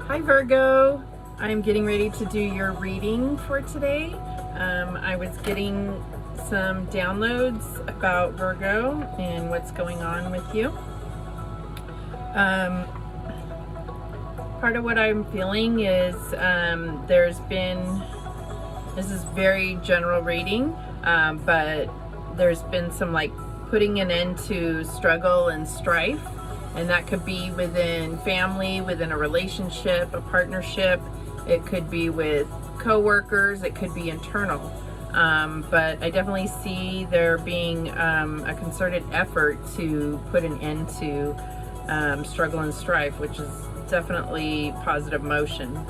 Hi Virgo, I'm getting ready to do your reading for today. I was getting some downloads about Virgo and what's going on with you. Part of what I'm feeling is this is very general reading, but there's been some like putting an end to struggle and strife. And that could be within family, within a relationship, a partnership. It could be with co-workers. It could be internal. But I definitely see there being a concerted effort to put an end to struggle and strife, which is definitely positive motion.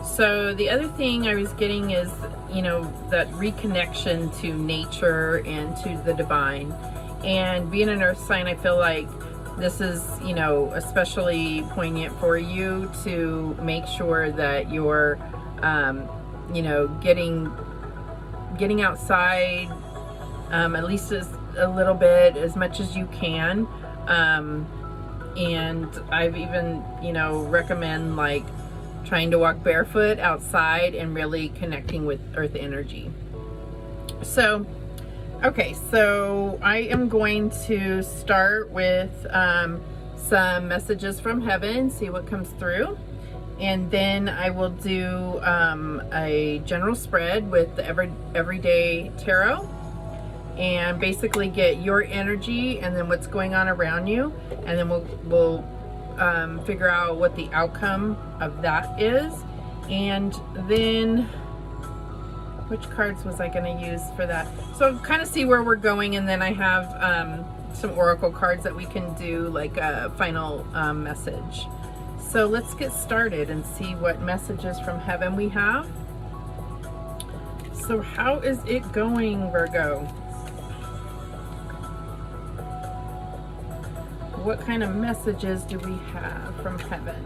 So the other thing I was getting is, that reconnection to nature and to the divine. And being an earth sign, I feel like this is, especially poignant for you to make sure that you're, getting outside, at least a little bit, as much as you can. And I've even, recommend like trying to walk barefoot outside and really connecting with earth energy. So, okay, so I am going to start with some messages from heaven, see what comes through. And then I will do a general spread with the Everyday Tarot and basically get your energy and then what's going on around you. And then we'll figure out what the outcome of that is. And then which cards was I going to use for that? So kind of see where we're going, and then I have some oracle cards that we can do like a final message. So let's get started and see what messages from heaven we have. So how is it going, Virgo? What kind of messages do we have from heaven?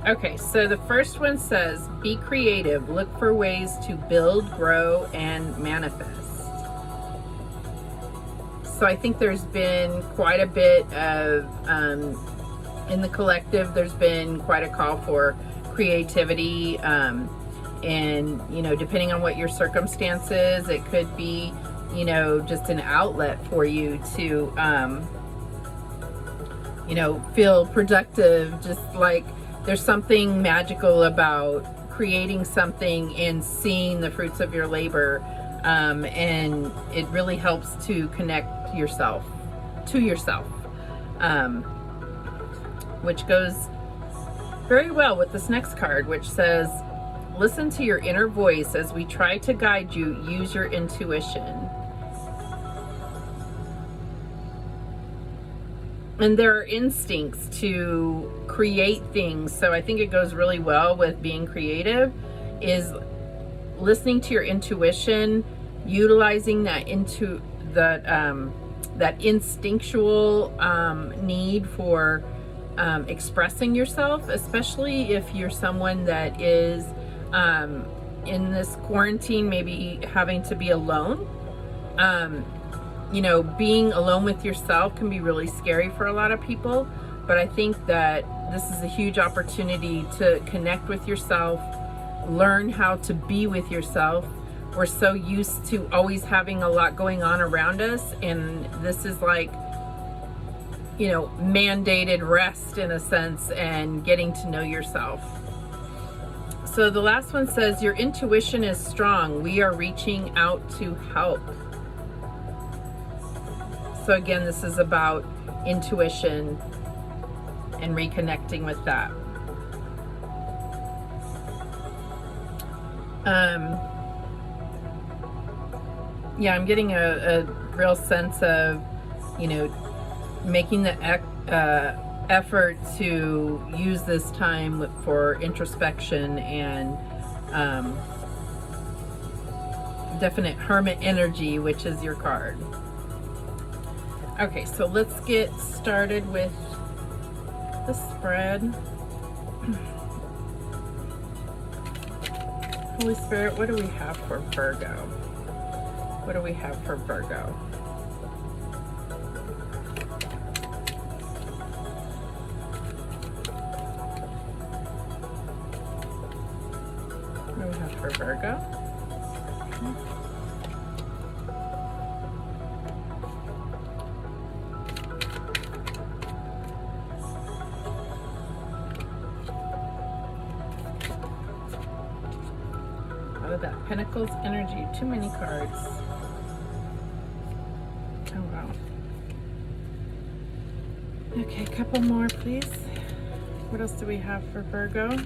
Okay, so the first one says, be creative, look for ways to build, grow, and manifest. So I think there's been quite a bit of, in the collective, there's been quite a call for creativity, and, depending on what your circumstances, it could be, just an outlet for you to, feel productive, just like there's something magical about creating something and seeing the fruits of your labor, and it really helps to connect yourself to yourself, which goes very well with this next card, which says, listen to your inner voice as we try to guide you. Use your intuition. And there are instincts to create things. So I think it goes really well with being creative, is listening to your intuition, utilizing that that instinctual need for expressing yourself, especially if you're someone that is in this quarantine, maybe having to be alone. Being alone with yourself can be really scary for a lot of people, but I think that this is a huge opportunity to connect with yourself, learn how to be with yourself. We're so used to always having a lot going on around us, and this is like, mandated rest in a sense, and getting to know yourself. So the last one says, your intuition is strong. We are reaching out to help. So again, this is about intuition and reconnecting with that. I'm getting a real sense of, making the effort to use this time for introspection and definite hermit energy, which is your card. Okay, so let's get started with the spread. Holy Spirit, what do we have for Virgo? What do we have for Virgo? What do we have for Virgo? That Pentacles energy, too many cards. Oh wow. Okay, a couple more please. What else do we have for Virgo?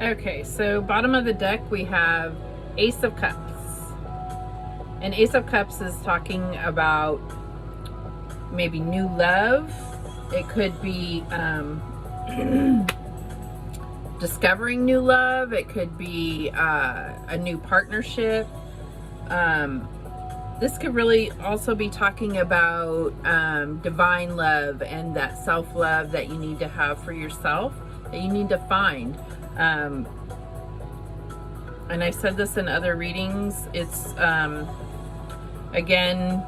Okay, so bottom of the deck we have Ace of Cups. And Ace of Cups is talking about maybe new love. It could be discovering new love. It could be a new partnership. This could really also be talking about divine love and that self-love that you need to have for yourself, that you need to find. And I said this in other readings, it's again,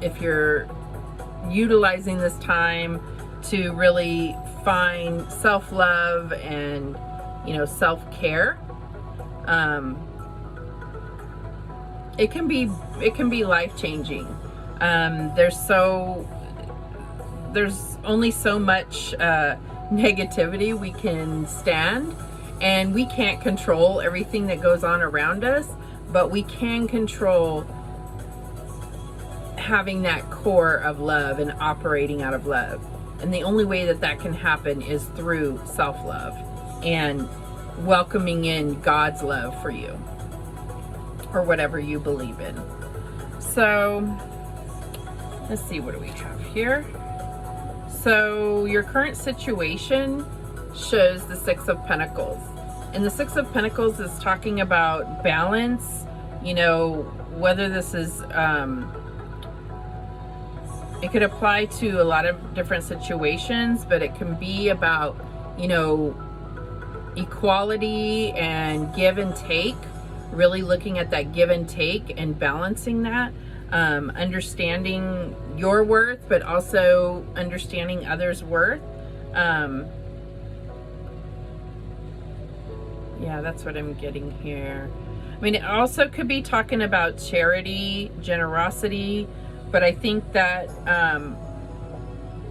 if you're utilizing this time to really find self-love and, you know, self-care, it can be life-changing. There's only so much negativity we can stand, and we can't control everything that goes on around us, but we can control having that core of love and operating out of love. And the only way that that can happen is through self-love and welcoming in God's love for you, or whatever you believe in. So let's see, what do we have here? So your current situation shows the Six of Pentacles. And the Six of Pentacles is talking about balance, you know, whether this is, it could apply to a lot of different situations, but it can be about, you know, equality and give and take, really looking at that give and take and balancing that, understanding your worth, but also understanding others' worth. Yeah, that's what I'm getting here. I mean, it also could be talking about charity, generosity, but I think that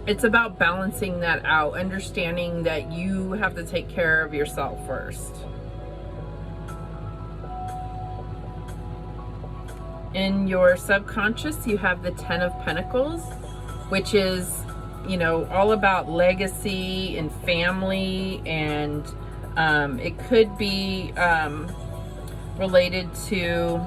it's about balancing that out, understanding that you have to take care of yourself first. In your subconscious, you have the Ten of Pentacles, which is, you know, all about legacy and family, and it could be related to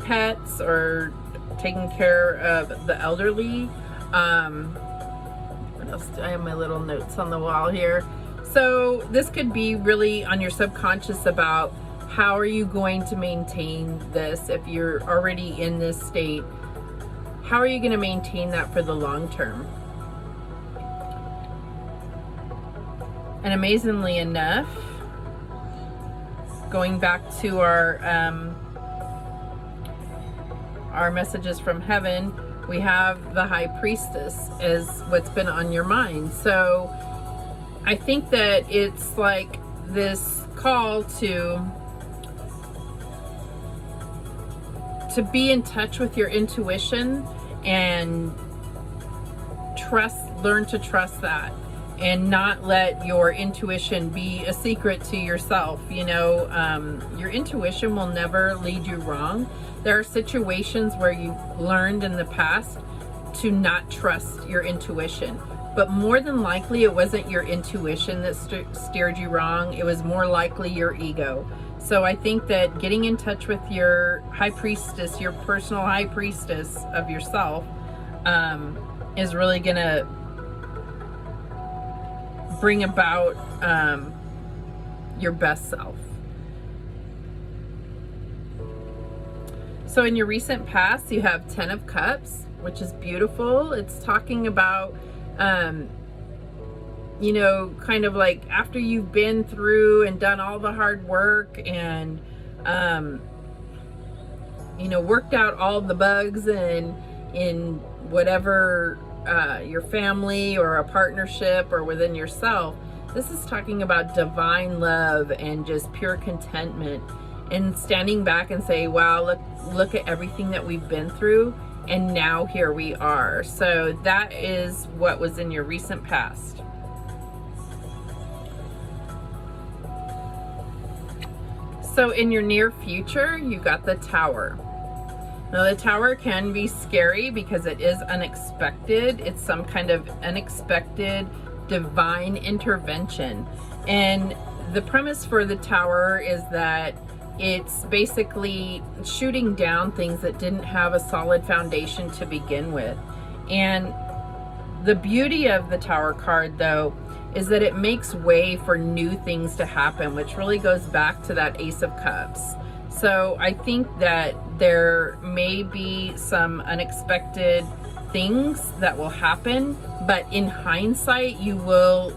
pets or taking care of the elderly. What else? I have my little notes on the wall here. So this could be really on your subconscious about how are you going to maintain this if you're already in this state. How are you going to maintain that for the long term? And amazingly enough, going back to our messages from heaven, we have the High Priestess as what's been on your mind. So I think that it's like this call to be in touch with your intuition and learn to trust that, and not let your intuition be a secret to yourself. You know, your intuition will never lead you wrong. There are situations where you learned in the past to not trust your intuition, but more than likely it wasn't your intuition that steered you wrong. It was more likely your ego. So I think that getting in touch with your high priestess, your personal high priestess of yourself, is really going to bring about your best self. So in your recent past, you have 10 of Cups, which is beautiful. It's talking about, you know, kind of like after you've been through and done all the hard work and, you know, worked out all the bugs and in whatever your family or a partnership or within yourself, this is talking about divine love and just pure contentment and standing back and say, wow, look at everything that we've been through, and now here we are. So that is what was in your recent past. So in your near future, you got the Tower. Now the Tower can be scary because it is unexpected. It's some kind of unexpected divine intervention. And the premise for the Tower is that it's basically shooting down things that didn't have a solid foundation to begin with. And the beauty of the Tower card, though, is that it makes way for new things to happen, which really goes back to that Ace of Cups. So I think that there may be some unexpected things that will happen, but in hindsight, you will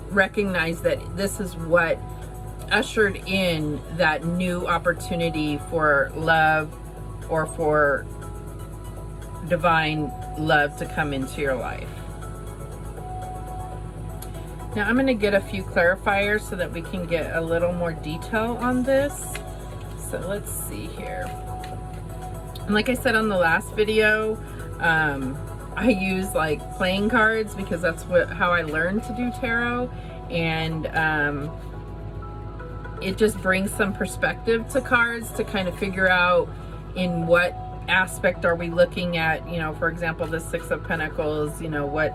recognize that this is what ushered in that new opportunity for love or for divine love to come into your life. Now I'm going to get a few clarifiers so that we can get a little more detail on this. So let's see here. And like I said on the last video, I use like playing cards because that's how I learned to do tarot, and it just brings some perspective to cards to kind of figure out in what aspect are we looking at, you know, for example, the Six of Pentacles, you know, what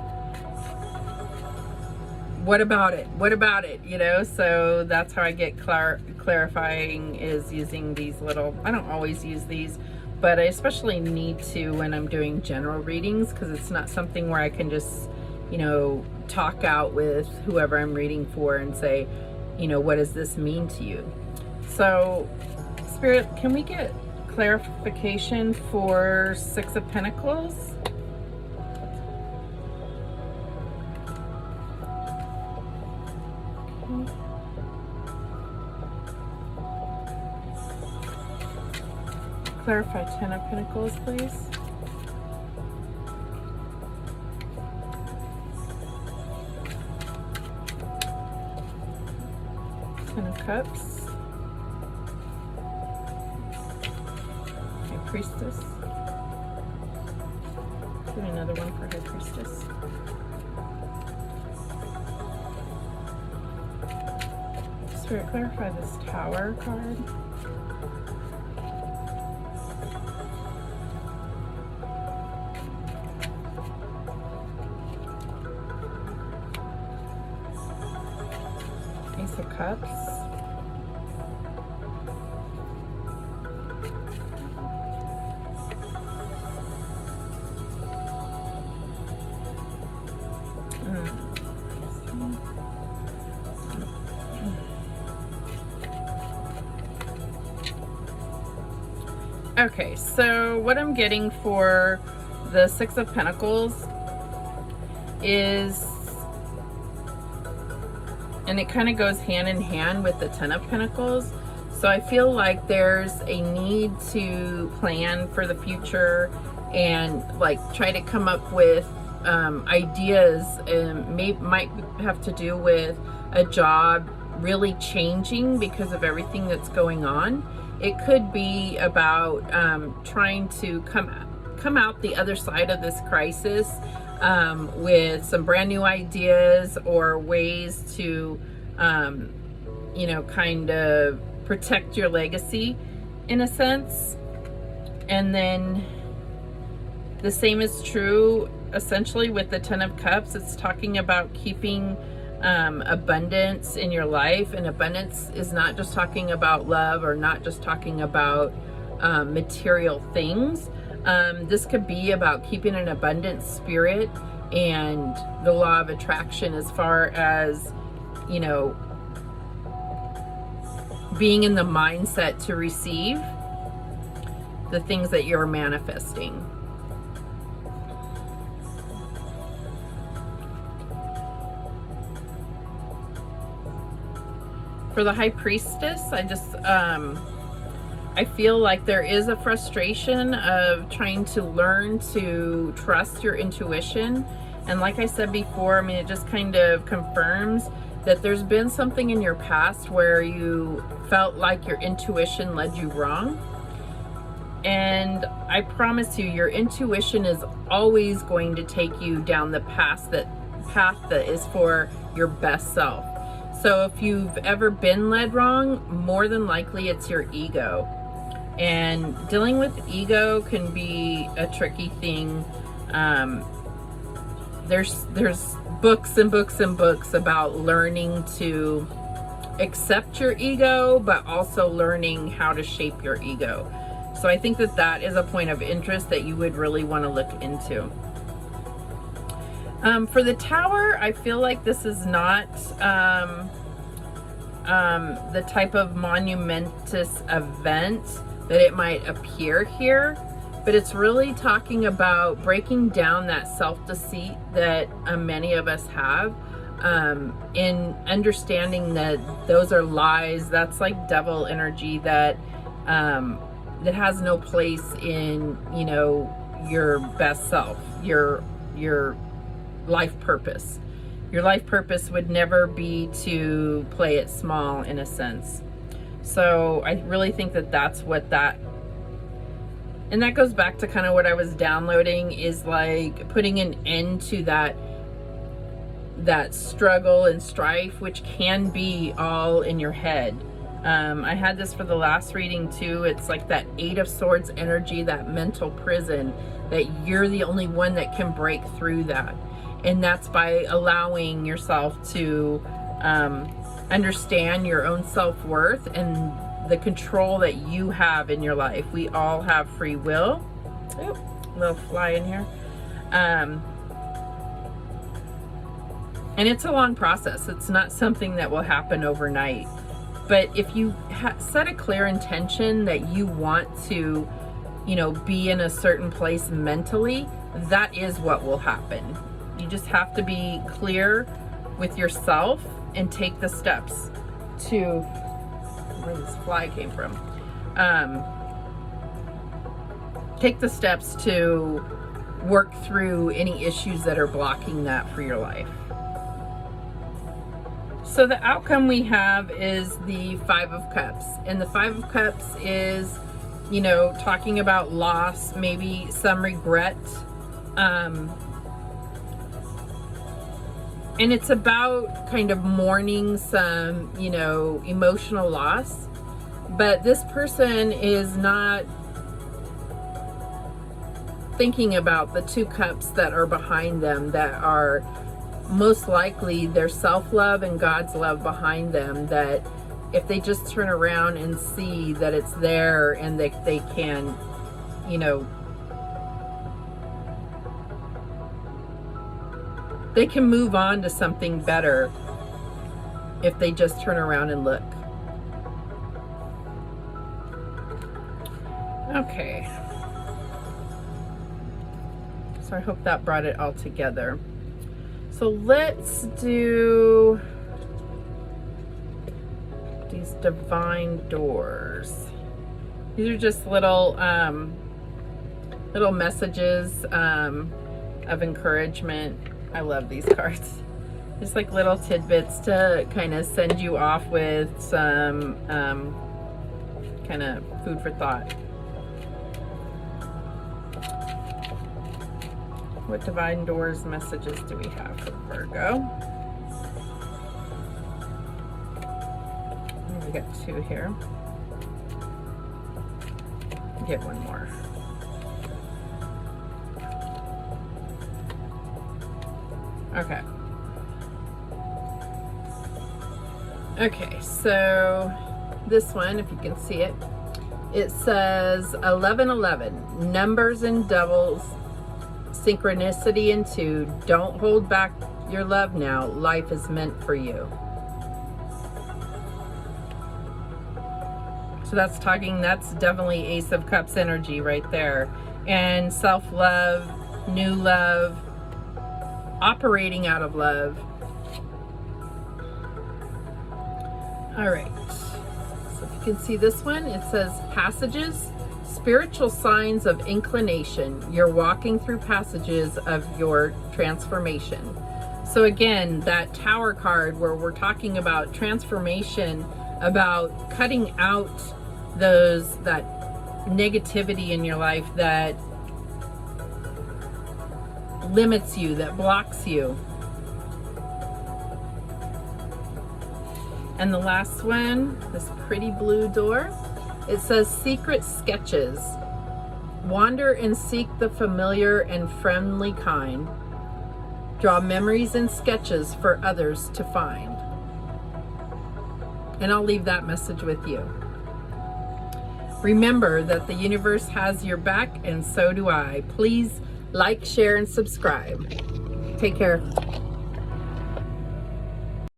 about it, you know. So that's how I get clarifying, is using these little, I don't always use these, but I especially need to when I'm doing general readings, because it's not something where I can just, you know, talk out with whoever I'm reading for and say, you know, what does this mean to you? So Spirit, can we get clarification for Six of Pentacles? Okay. Clarify 10 of Pentacles, please. Ten of Cups. High Priestess. Do another one for High Priestess. Spirit, clarify this Tower card. Ace of Cups. Okay, so what I'm getting for the Six of Pentacles is, and it kind of goes hand in hand with the Ten of Pentacles. So I feel like there's a need to plan for the future and like try to come up with ideas, and might have to do with a job really changing because of everything that's going on. It could be about trying to come out the other side of this crisis with some brand new ideas or ways to, you know, kind of protect your legacy in a sense. And then the same is true essentially with the Ten of Cups. It's talking about keeping abundance in your life. And abundance is not just talking about love, or not just talking about material things. This could be about keeping an abundant spirit and the law of attraction, as far as, you know, being in the mindset to receive the things that you're manifesting. For the High Priestess, I feel like there is a frustration of trying to learn to trust your intuition. And like I said before, I mean, it just kind of confirms that there's been something in your past where you felt like your intuition led you wrong. And I promise you, your intuition is always going to take you down the path that is for your best self. So if you've ever been led wrong, more than likely it's your ego. And dealing with ego can be a tricky thing. There's books and books and books about learning to accept your ego, but also learning how to shape your ego. So I think that that is a point of interest that you would really want to look into. For the Tower, I feel like this is not the type of monumentous event that it might appear here, but it's really talking about breaking down that self-deceit that many of us have, in understanding that those are lies. That's like devil energy that that has no place in, you know, your best self, your life purpose. Your life purpose would never be to play it small, in a sense. So I really think that that's what that, and that goes back to kind of what I was downloading, is like putting an end to that struggle and strife, which can be all in your head. I had this for the last reading too. It's like that Eight of Swords energy, that mental prison, that you're the only one that can break through that. And that's by allowing yourself to understand your own self-worth and the control that you have in your life. We all have free will. Ooh, little fly in here. And it's a long process. It's not something that will happen overnight. But if you set a clear intention that you want to, you know, be in a certain place mentally, that is what will happen. You just have to be clear with yourself and take the steps to, where this fly came from, take the steps to work through any issues that are blocking that for your life. So the outcome we have is the Five of Cups. And the Five of Cups is, you know, talking about loss, maybe some regret. And it's about kind of mourning some, you know, emotional loss. But this person is not thinking about the two cups that are behind them, that are most likely their self-love and God's love behind them, that if they just turn around and see that it's there and that they can, you know, they can move on to something better if they just turn around and look. Okay. So I hope that brought it all together. So let's do these divine doors. These are just little little messages of encouragement. I love these cards. Just like little tidbits to kind of send you off with some kind of food for thought. What divine doors messages do we have for Virgo? We got two here. Get one more. Okay. Okay, so this one, if you can see it, it says 1111, numbers and doubles, synchronicity in 2. Don't hold back your love now. Life is meant for you. So that's definitely Ace of Cups energy right there. And self-love, new love, operating out of love. All right. So if you can see this one, it says passages, spiritual signs of inclination. You're walking through passages of your transformation. So again, that Tower card where we're talking about transformation, about cutting out that negativity in your life that limits you, that blocks you. And the last one, this pretty blue door, it says secret sketches. Wander and seek the familiar and friendly kind. Draw memories and sketches for others to find. And I'll leave that message with you. Remember that the universe has your back, and so do I. Please like, share, and subscribe. Take care.